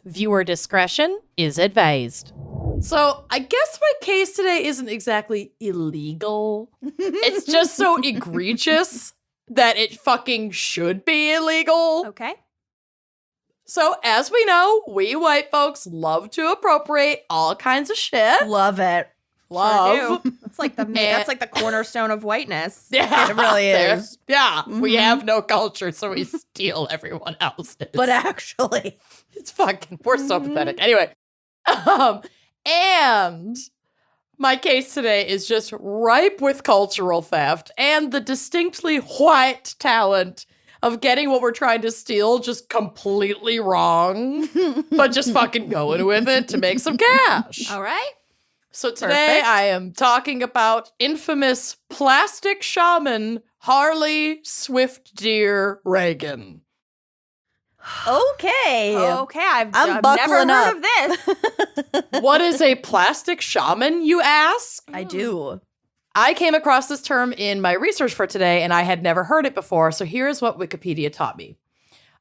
Viewer discretion is advised. So I guess my case today isn't exactly illegal. It's just so egregious that it fucking should be illegal. Okay. So as we know, we white folks love to appropriate all kinds of shit. Love it. Love. Sure that's like the cornerstone of whiteness. Yeah, It really is. Yeah, we Mhm. have no culture, so we steal everyone else's. But actually, It's fucking, we're so pathetic. Anyway, and my case today is just ripe with cultural theft and the distinctly white talent of getting what we're trying to steal just completely wrong, but just fucking going with it to make some cash. All right. So today I am talking about infamous plastic shaman Harley Swift Deer Reagan. okay. Okay, I've I'm never buckling heard up. of this. What is a plastic shaman, you ask? I do. I came across this term in my research for today, and I had never heard it before, so here's what Wikipedia taught me.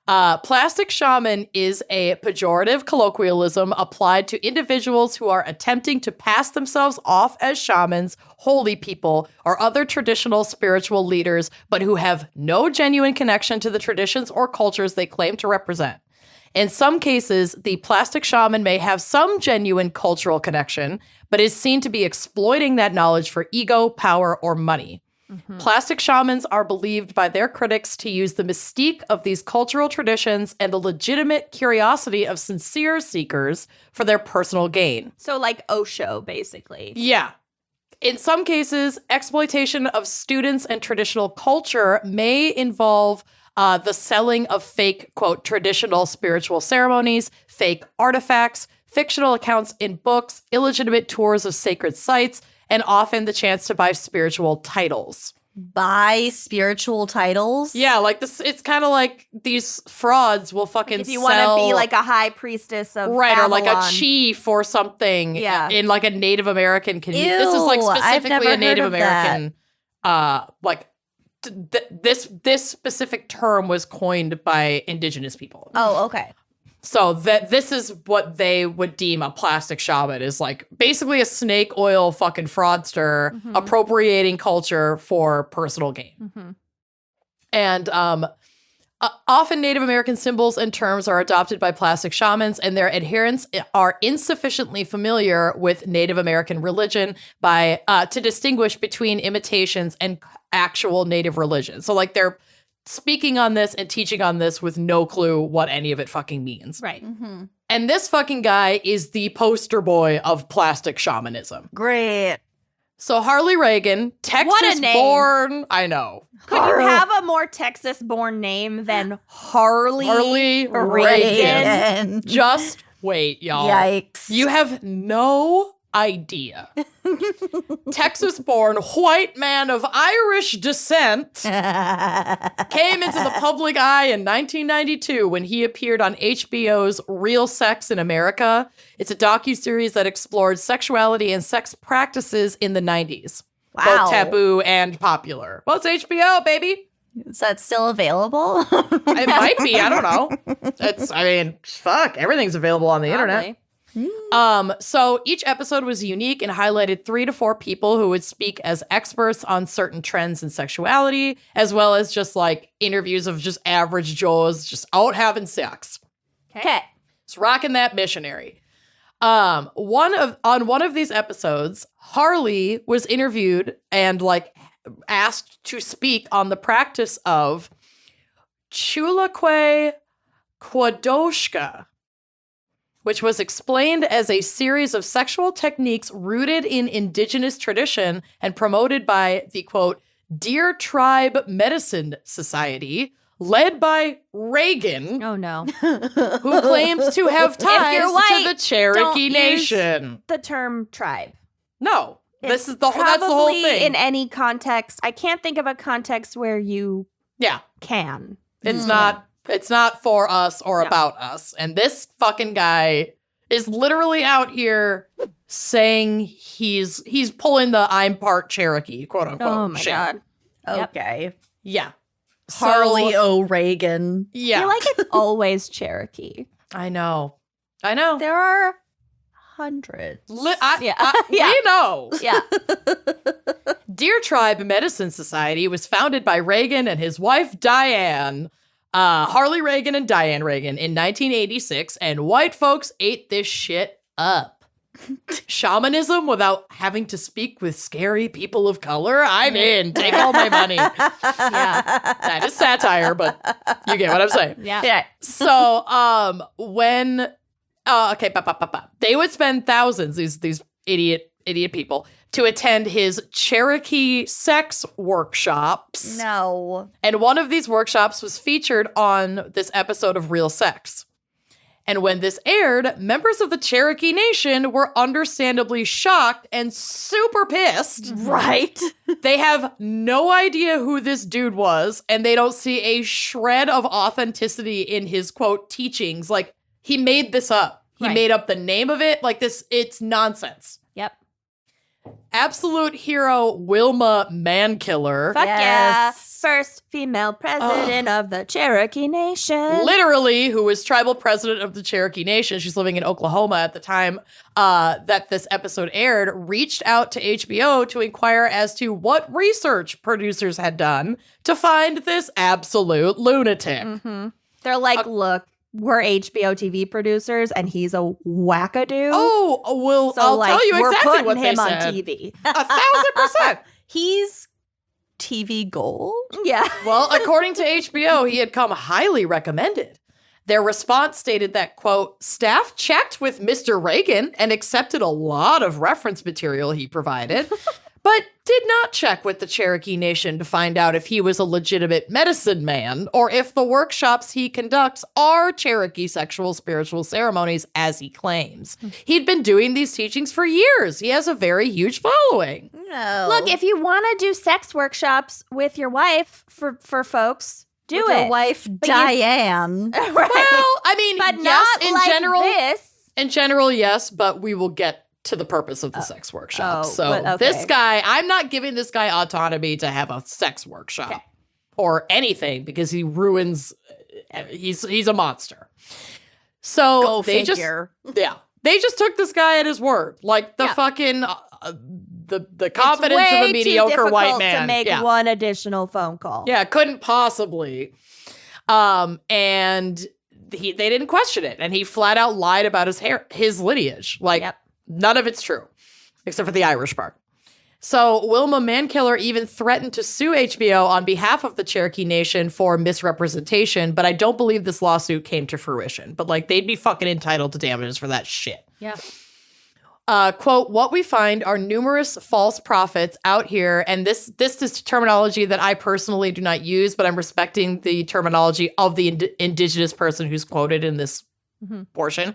Plastic shaman is a pejorative colloquialism applied to individuals who are attempting to pass themselves off as shamans, holy people, or other traditional spiritual leaders, but who have no genuine connection to the traditions or cultures they claim to represent. In some cases, the plastic shaman may have some genuine cultural connection, but is seen to be exploiting that knowledge for ego, power, or money. Mm-hmm. Plastic shamans are believed by their critics to use the mystique of these cultural traditions and the legitimate curiosity of sincere seekers for their personal gain. So like Osho, basically. Yeah. In some cases, exploitation of students and traditional culture may involve the selling of fake, quote, traditional spiritual ceremonies, fake artifacts, fictional accounts in books, illegitimate tours of sacred sites, and often the chance to buy spiritual titles. Buy spiritual titles? Yeah, like this. It's kind of like these frauds will fucking If you sell, want to be like a high priestess of right, or like a Avalon. chief or something. Yeah. In like a Native American community. This is like Ew, I've specifically never a Native heard of that. American. Like this specific term was coined by indigenous people. Oh, okay. So that this is what they would deem a plastic shaman, is like basically a snake oil fucking fraudster Mhm. appropriating culture for personal gain. Mm-hmm. And often Native American symbols and terms are adopted by plastic shamans, and their adherents are insufficiently familiar with Native American religion by to distinguish between imitations and actual Native religion. So like they're speaking on this and teaching on this with no clue what any of it fucking means. Right. Mm-hmm. And this fucking guy is the poster boy of plastic shamanism. Great. So Harley Reagan, Texas name. born, I know. Could you have a more Texas-born name than Harley? Harley Reagan. Reagan. Just wait, y'all. Yikes. You have no idea. Texas-born white man of Irish descent came into the public eye in 1992 when he appeared on HBO's Real Sex in America. It's a docuseries that explored sexuality and sex practices in the 90s. Wow. Both taboo and popular. Well, it's HBO, baby. Is that still available? It might be. I don't know. Fuck. Everything's available on the internet. Probably. So each episode was unique and highlighted 3 to 4 people who would speak as experts on certain trends in sexuality, as well as just like interviews of just average Joes just out having sex. Okay. It's rocking that missionary. On one of these episodes, Harley was interviewed and like asked to speak on the practice of Chulakwe Kwadoshka, which was explained as a series of sexual techniques rooted in indigenous tradition and promoted by the, quote, Deer Tribe Medicine Society, led by Reagan, Oh, no. who claims to have ties you're to white, the Cherokee don't use Nation. The term tribe. No, this It's is that's the whole probably thing. in any context. I can't think of a context where you Yeah, can. it's not for us or No. about us. And this fucking guy is literally out here saying he's pulling the I'm part Cherokee, quote unquote. Oh, my shit. God. Yep. Okay. Yeah. Harley O'Reagan. Yeah. I feel like it's always Cherokee. I know. I know. There are hundreds. Yeah. We know. Yeah. Deer Tribe Medicine Society was founded by Reagan and his wife Diane, Harley Reagan and Diane Reagan in 1986, and white folks ate this shit up. Shamanism without having to speak with scary people of color? I'm in. Take all my money. Yeah. That is satire, but you get what I'm saying. Yeah. So, when they would spend thousands, these idiot people, to attend his Cherokee sex workshops. No. And one of these workshops was featured on this episode of Real Sex. And when this aired, members of the Cherokee Nation were understandably shocked and super pissed. Right. They have no idea who this dude was, and they don't see a shred of authenticity in his, quote, teachings. Like, he made this up. He Right. made up the name of it. Like, it's nonsense. Yep. Absolute hero Wilma Mankiller. Fuck Yes. yeah. First female president of the Cherokee Nation. Literally, who was tribal president of the Cherokee Nation. She's living in Oklahoma at the time that this episode aired, reached out to HBO to inquire as to what research producers had done to find this absolute lunatic. Mm-hmm. They're like, look, we're HBO TV producers, and he's a wackadoo. Oh, well, so I'll like, tell you we're exactly putting what they him on said. TV. 1,000%. He's TV gold. Yeah. Well, according to HBO, he had come highly recommended. Their response stated that, quote, staff checked with Mr. Reagan and accepted a lot of reference material he provided, but did not check with the Cherokee Nation to find out if he was a legitimate medicine man or if the workshops he conducts are Cherokee sexual spiritual ceremonies, as he claims. He'd been doing these teachings for years. He has a very huge following. No. Look, if you want to do sex workshops with your wife for folks, do With it. your wife, you- Diane. Right. Well, I mean, but yes, not in like general. this. In general, yes, but we will get to the purpose of the sex workshop. oh, So but okay. this guy, I'm not giving this guy autonomy to have a sex workshop Okay. or anything because he ruins. He's a monster. So Go they figure. they just took this guy at his word, like the Yeah. fucking the confidence It's of way a mediocre too white difficult man. to make yeah. one additional phone call. Yeah, couldn't possibly. And they didn't question it, and he flat out lied about his lineage. Like, Yep. none of it's true, except for the Irish part. So Wilma Mankiller even threatened to sue HBO on behalf of the Cherokee Nation for misrepresentation, but I don't believe this lawsuit came to fruition. But like, they'd be fucking entitled to damages for that shit. Yeah. Quote, what we find are numerous false prophets out here. And this is terminology that I personally do not use, but I'm respecting the terminology of the indigenous person who's quoted in this portion.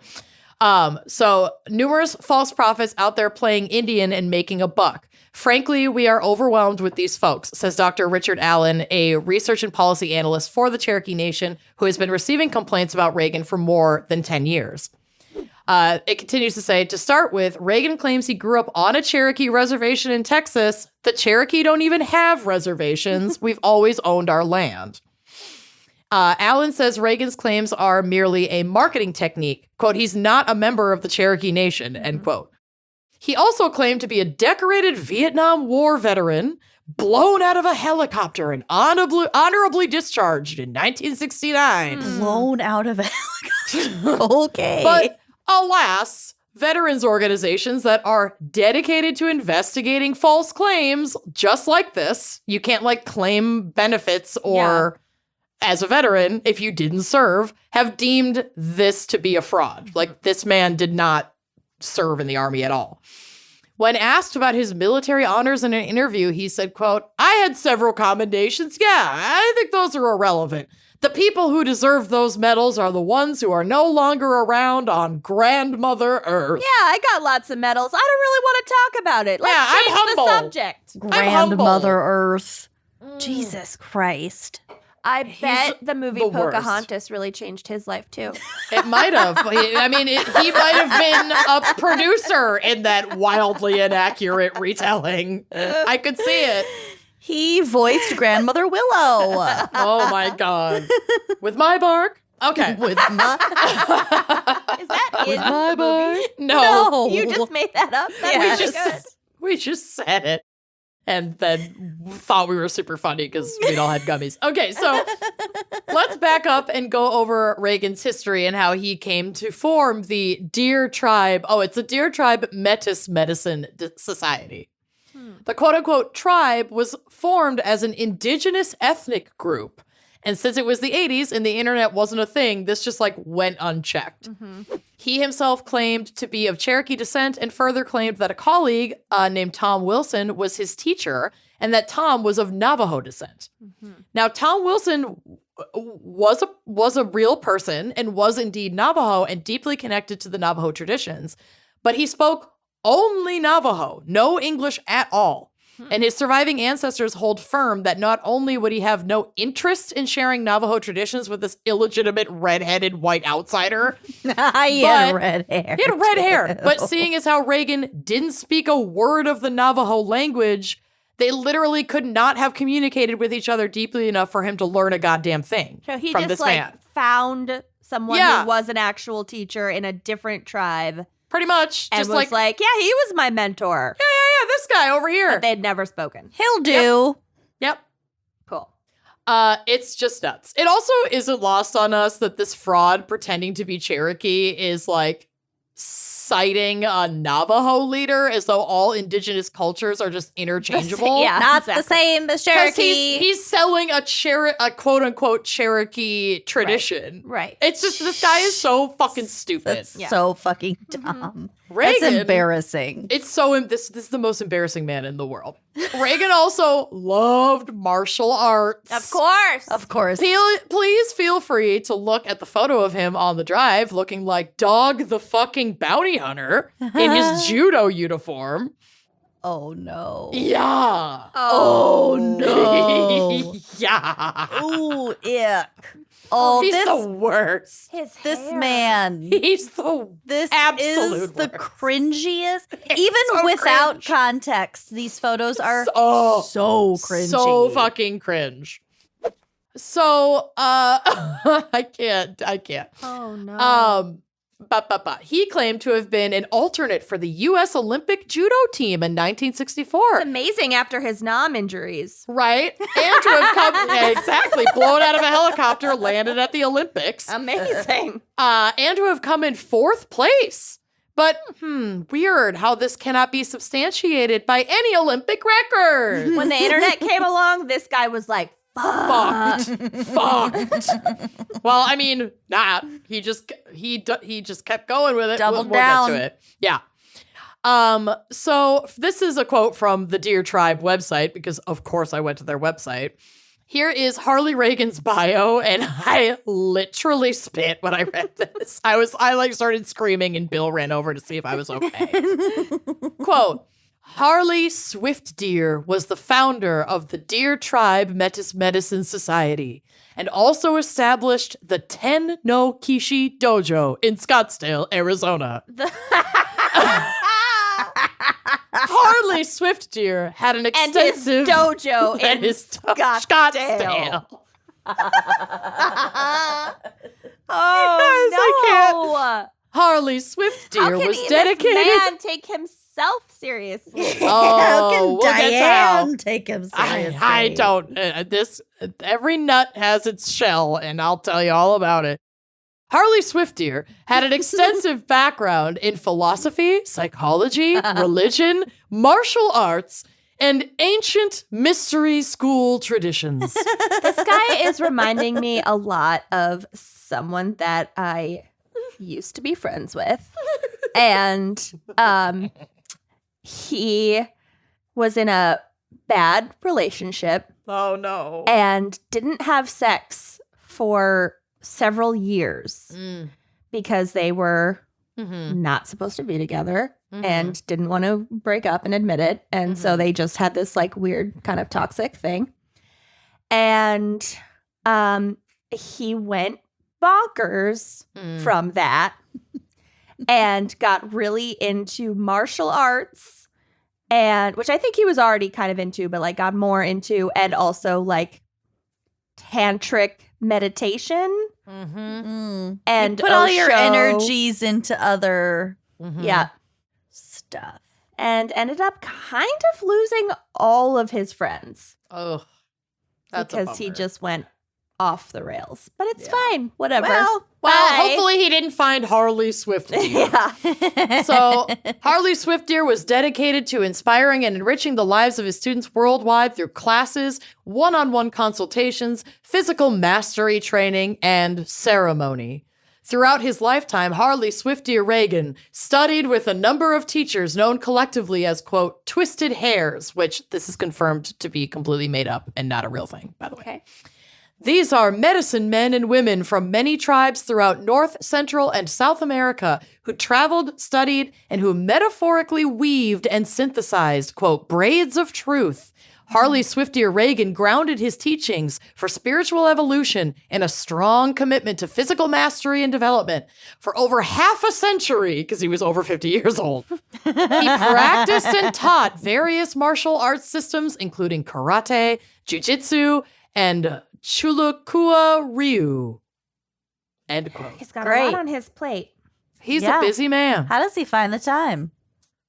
So numerous false prophets out there playing Indian and making a buck. Frankly, we are overwhelmed with these folks, says Dr. Richard Allen, a research and policy analyst for the Cherokee Nation, who has been receiving complaints about Reagan for more than 10 years. It continues to say, to start with, Reagan claims he grew up on a Cherokee reservation in Texas. The Cherokee don't even have reservations. We've always owned our land. Allen says Reagan's claims are merely a marketing technique. Quote, he's not a member of the Cherokee Nation, end quote. He also claimed to be a decorated Vietnam War veteran, blown out of a helicopter and honorably discharged in 1969. Blown out of a helicopter. Okay. But alas, veterans organizations that are dedicated to investigating false claims, just like this, you can't like claim benefits or as a veteran if you didn't serve, have deemed this to be a fraud. Like, this man did not serve in the army at all. When asked about his military honors in an interview, he said, quote, I had several commendations. Yeah, I think those are irrelevant. The people who deserve those medals are the ones who are no longer around on grandmother Earth. Yeah, I got lots of medals. I don't really want to talk about it. Let's Yeah, I'm change humble. the subject. Grandmother Earth. Jesus Christ. I bet the movie the worst. Pocahontas really changed his life too. It might have. I mean, he might have been a producer in that wildly inaccurate retelling. I could see it. He voiced Grandmother Willow. Oh my God. With my bark, Okay. With my Is that in my the movie? No. You just made that up? That's we really just good. we just said it and then thought we were super funny because we'd all had gummies. Okay, so let's back up and go over Reagan's history and how he came to form the Deer Tribe. Oh, it's the Deer Tribe Metis Medicine Society. The quote-unquote tribe was formed as an indigenous ethnic group. And since it was the 80s and the internet wasn't a thing, this just like went unchecked. He himself claimed to be of Cherokee descent and further claimed that a colleague named Tom Wilson was his teacher and that Tom was of Navajo descent. Now, Tom Wilson was a real person and was indeed Navajo and deeply connected to the Navajo traditions, but he spoke only Navajo, no English at all. And his surviving ancestors hold firm that not only would he have no interest in sharing Navajo traditions with this illegitimate redheaded white outsider. He had red hair. He had red hair. too. But seeing as how Reagan didn't speak a word of the Navajo language, they literally could not have communicated with each other deeply enough for him to learn a goddamn thing So he from just this like man. found someone Yeah. who was an actual teacher in a different tribe Pretty much. and Just was like, yeah, he was my mentor. yeah, this guy over here. But they'd never spoken. He'll do. Yep. Cool. It's just nuts. It also isn't lost on us that this fraud pretending to be Cherokee is like citing a Navajo leader as though all indigenous cultures are just interchangeable. Yeah. Not exactly. the same as Because Cherokee. he's selling a quote unquote Cherokee tradition. Right. It's just this guy is so fucking stupid. That's Yeah. so fucking dumb. Reagan, That's embarrassing. It's so this is the most embarrassing man in the world. Reagan also loved martial arts. Of course. Of course. Please feel free to look at the photo of him on the drive looking like Dog the fucking bounty hunter in his judo uniform. Oh no. Yeah. Oh no. Yeah. Ooh, ick. Oh, He's this the worst. His hair. man. He's the This absolute is the worst. cringiest. Even so without cringe. context, these photos are Oh, so cringy. so fucking cringe. So, I can't. Oh, no. He claimed to have been an alternate for the U.S. Olympic judo team in 1964. It's amazing after his nom injuries. Right? And to have come, exactly, blown out of a helicopter, landed at the Olympics. Amazing. And to have come in 4th place. But, weird how this cannot be substantiated by any Olympic record. When the internet came along, this guy was like, Fucked. Well, I mean, not. He just kept going with it. Doubled We'll get down. to it. Yeah. So this is a quote from the Deer Tribe website because of course I went to their website. Here is Harley Reagan's bio, and I literally spit when I read this. I started screaming, and Bill ran over to see if I was okay. Quote, Harley Swift Deer was the founder of the Deer Tribe Metis Medicine Society and also established the Ten no Kishi Dojo in Scottsdale, Arizona. Harley Swift Deer had an and his extensive dojo and in his Scottsdale. Oh, Guys, I no. Harley Swift How Deer can was this dedicated. man take himself seriously? How can we'll get to how. Diane take him seriously? I don't. Every nut has its shell, and I'll tell you all about it. Harley Swift Deer had an extensive background in philosophy, psychology, religion, martial arts, and ancient mystery school traditions. This guy is reminding me a lot of someone that I used to be friends with. And he was in a bad relationship Oh no. and didn't have sex for several years because they were not supposed to be together and didn't want to break up and admit it. And so they just had this like weird kind of toxic thing. And he went bonkers from that and got really into martial arts, and which I think he was already kind of into, but like got more into, and also like tantric meditation Mm-hmm. and Put all your Osho. energies into other Yeah. stuff. And ended up kind of losing all of his friends Oh, that's because he just went off the rails. But it's fine. Whatever. Well, Bye. hopefully he didn't find Harley Swift Deer. Yeah. So Harley Swift Deer was dedicated to inspiring and enriching the lives of his students worldwide through classes, one-on-one consultations, physical mastery training, and ceremony. Throughout his lifetime, Harley Swift Deer Reagan studied with a number of teachers known collectively as, quote, twisted hairs, which this is confirmed to be completely made up and not a real thing, by the way. Okay. These are medicine men and women from many tribes throughout North, Central, and South America who traveled, studied, and who metaphorically weaved and synthesized, quote, braids of truth. Harley Swift Deer Reagan grounded his teachings for spiritual evolution in a strong commitment to physical mastery and development. For over half a century, because he was over 50 years old, he practiced and taught various martial arts systems, including karate, jiu-jitsu, and Chulukua Ryu. End quote. He's got a Great. lot on his plate. He's Yeah. a busy man. How does he find the time?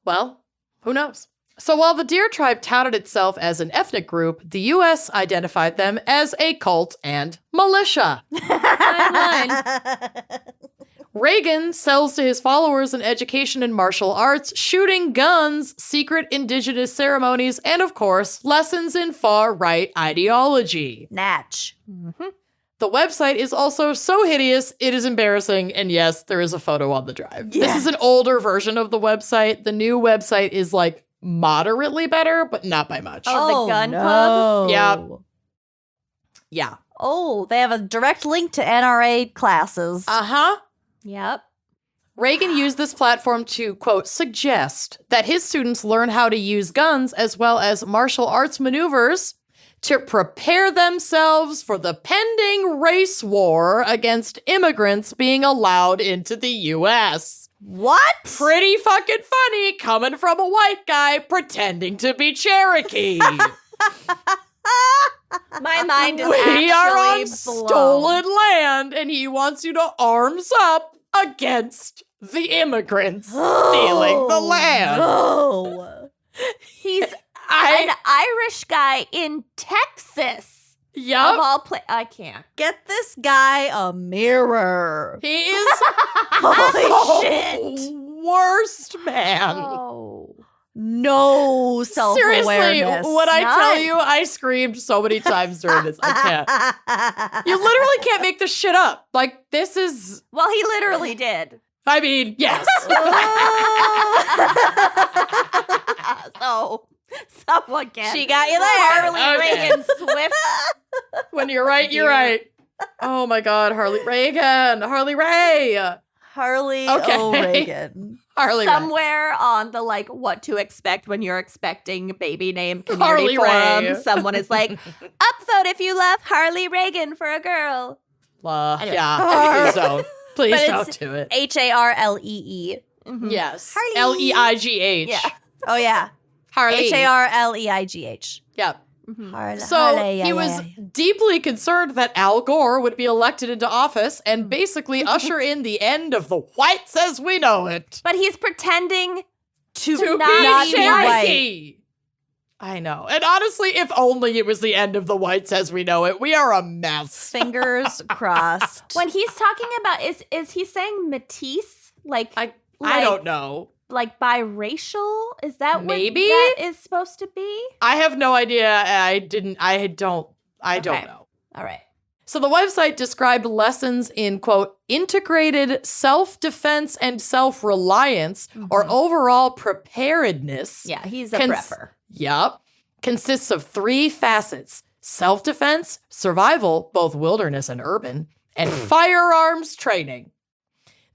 Well, who knows? So while the Deer tribe touted itself as an ethnic group, the U.S. identified them as a cult and militia. Reagan sells to his followers an education in martial arts, shooting guns, secret indigenous ceremonies, and of course, lessons in far-right ideology. Natch. The website is also so hideous, it is embarrassing, and yes, there is a photo on the drive. Yeah. This is an older version of the website. The new website is like moderately better, but not by much. Oh, the gun club? Yeah. Yeah. Oh, they have a direct link to NRA classes. Uh-huh. Yep. Reagan used this platform to, quote, suggest that his students learn how to use guns as well as martial arts maneuvers to prepare themselves for the pending race war against immigrants being allowed into the U.S. What? Pretty fucking funny coming from a white guy pretending to be Cherokee. My mind is We are on actually blown. stolen land, and he wants you to arms up against the immigrants stealing the land. No. He's an Irish guy in Texas. Of Yup, all I can't. Get this guy a mirror. he is Holy the shit. worst man. Oh. No self-awareness. Seriously, when I tell None. you, I screamed so many times during this. I can't. You literally can't make this shit up. Like, this is, Well, he literally did. I mean, yes. So, someone can. She got you there. Harley Okay. Reagan Swift. When you're right, you're right. Oh my God, Harley Reagan, Harley Ray. Harley Okay. O'Regan. Harley Ray. Somewhere on the like what to expect when you're expecting baby name community Harley forum, Ray. someone is like, upvote if you love Harley Reagan for a girl. Anyway. Yeah, please don't. Please But don't it's do it. Harlee. Yes. Harley. Leigh. Yeah. Oh, yeah. Harley. Harleigh. Yeah. Harley. So yeah, he was yeah. deeply concerned that Al Gore would be elected into office and basically usher in the end of the whites as we know it. But he's pretending To not be be Cherokee. I know. And honestly, if only it was the end of the whites as we know it. We are a mess. Fingers crossed. when he's talking about is he saying métis? Like I don't know. like biracial? Is that Maybe? what that is supposed to be? I have no idea. I don't Okay. know. All right. So the website described lessons in, quote, integrated self-defense and self-reliance or overall preparedness. Yeah, he's a Cons- prepper. Yup. Consists of 3 facets: self-defense, survival, both wilderness and urban, and firearms training.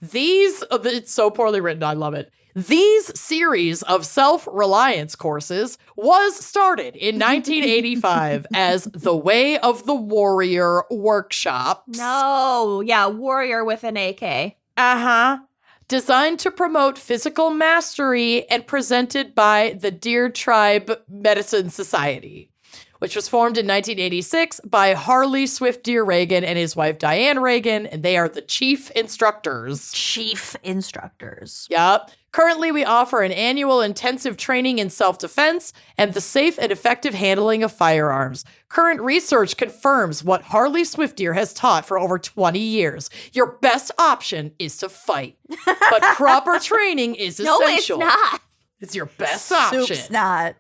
It's so poorly written, I love it. These series of self-reliance courses was started in 1985 as the Way of the Warrior workshops. No, yeah, warrior with an AK. Uh-huh. Designed to promote physical mastery and presented by the Deer Tribe Medicine Society. which was formed in 1986 by Harley Swift-Deer Reagan and his wife Diane Reagan, and they are the chief instructors. Chief instructors. Yep. Currently, we offer an annual intensive training in self-defense and the safe and effective handling of firearms. Current research confirms what Harley Swift-Deer has taught for over 20 years. Your best option is to fight, but proper training is essential. No, it's not. It's your best option. Soup's not.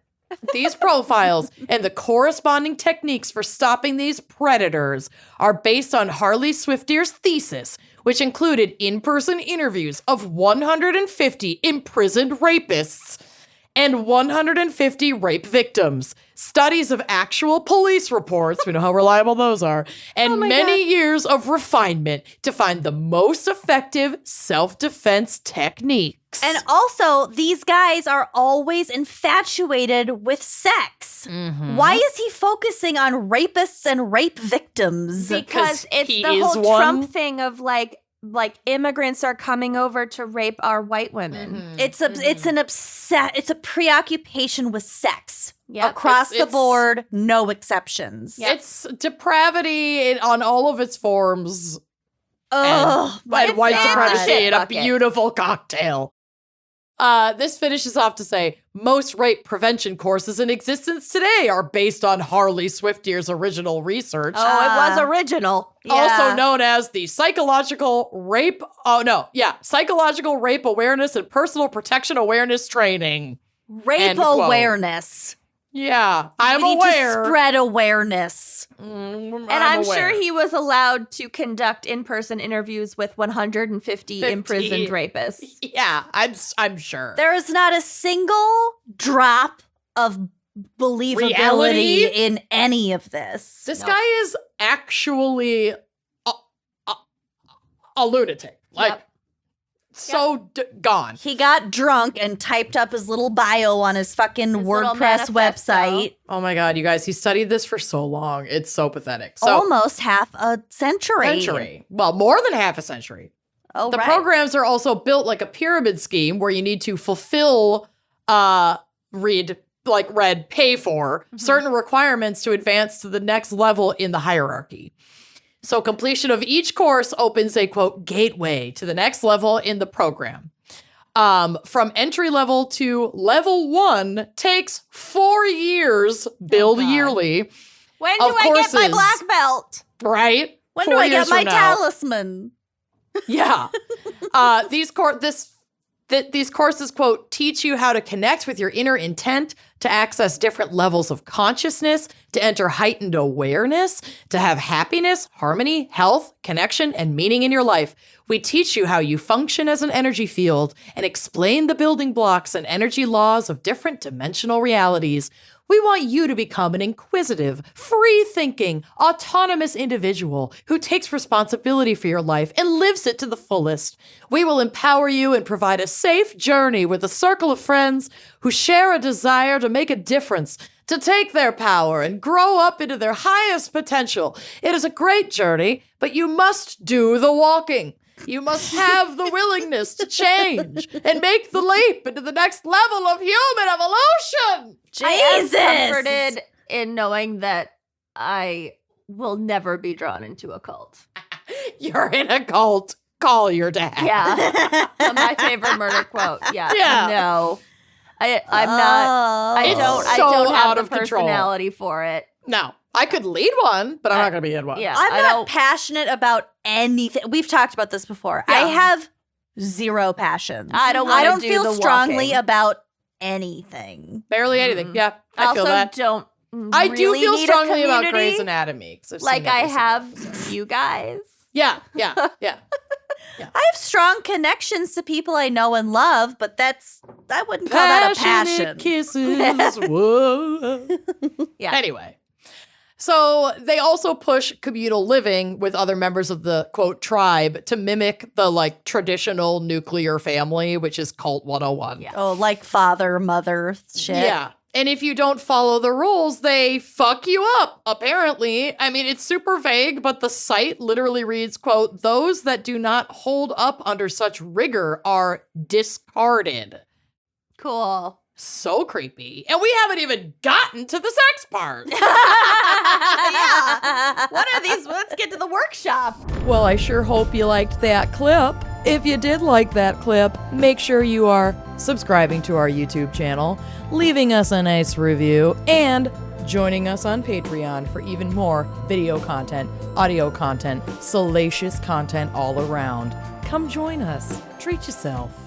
These profiles and the corresponding techniques for stopping these predators are based on Harley Swift-Deer's thesis, which included in-person interviews of 150 imprisoned rapists and 150 rape victims, studies of actual police reports, we know how reliable those are, and many years of refinement to find the most effective self-defense techniques. And also, these guys are always infatuated with sex. Mm-hmm. Why is he focusing on rapists and rape victims? Because it's he the is whole one. Trump thing of like immigrants are coming over to rape our white women. It's a preoccupation with sex. Yep. Across the It's- board, no exceptions. It's depravity on all of its forms. Oh, And white it's a supremacy shit in a bucket. beautiful cocktail. This finishes off to say, most rape prevention courses in existence today are based on Harley Swift-Deer's original research, Oh, it was original. also known as the psychological rape awareness and personal protection awareness training. rape End quote. awareness. Yeah, I'm We need aware. to spread awareness. And I'm sure he was allowed to conduct in-person interviews with 150 imprisoned rapists. Yeah, I'm sure. There is not a single drop of believability Reality? in any of this. This guy is actually a lunatic. Like, Yep. gone. He got drunk and typed up his little bio on his fucking His little WordPress manifesto. website. Oh my God, you guys, he studied this for so long. It's so pathetic. So, Almost half a century. Well, more than half a century. Oh, The right. programs are also built like a pyramid scheme where you need to fulfill, pay for certain requirements to advance to the next level in the hierarchy. So completion of each course opens a, quote, gateway to the next level in the program. From entry level to level 1 takes 4 years, billed God. yearly, When Of do I get my courses. black belt? right? When 4 do I years get my from now. talisman? Yeah. These courses, quote, teach you how to connect with your inner intent, to access different levels of consciousness, to enter heightened awareness, to have happiness, harmony, health, connection, and meaning in your life. We teach you how you function as an energy field and explain the building blocks and energy laws of different dimensional realities. We want you to become an inquisitive, free-thinking, autonomous individual who takes responsibility for your life and lives it to the fullest. We will empower you and provide a safe journey with a circle of friends who share a desire to make a difference, to take their power and grow up into their highest potential. It is a great journey, but you must do the walking. You must have the willingness to change and make the leap into the next level of human evolution. I am Jesus. comforted in knowing that I will never be drawn into a cult. You're in a cult. Call your dad. Yeah. My favorite murder quote. Yeah. Yeah. No. I'm not. I It's don't so have out the of control. personality for it. No, I could lead one, but I'm not going to be in one. Yeah. I'm I not don't- passionate about anything. We've talked about this before. Yeah. I have zero passions. I don't I wanna don't do feel the strongly walking. about anything. Barely anything. Yeah, I also feel that. don't. I do really feel need a strongly about community Grey's Anatomy. 'Cause I've seen like I every single have you guys. Yeah. I have strong connections to people I know and love, but I wouldn't call that a passion. Passionate kisses. Whoa. Yeah. Anyway. So they also push communal living with other members of the, quote, tribe to mimic the, like, traditional nuclear family, which is Cult 101. Yeah. Oh, like father, mother shit. Yeah. And if you don't follow the rules, they fuck you up, apparently. I mean, it's super vague, but the site literally reads, quote, those that do not hold up under such rigor are discarded. Cool. So creepy. And we haven't even gotten to the sex part. Yeah. What are these? Let's get to the workshop. Well, I sure hope you liked that clip. If you did like that clip, make sure you are subscribing to our YouTube channel, leaving us a nice review, and joining us on Patreon for even more video content, audio content, salacious content all around. Come join us. Treat yourself.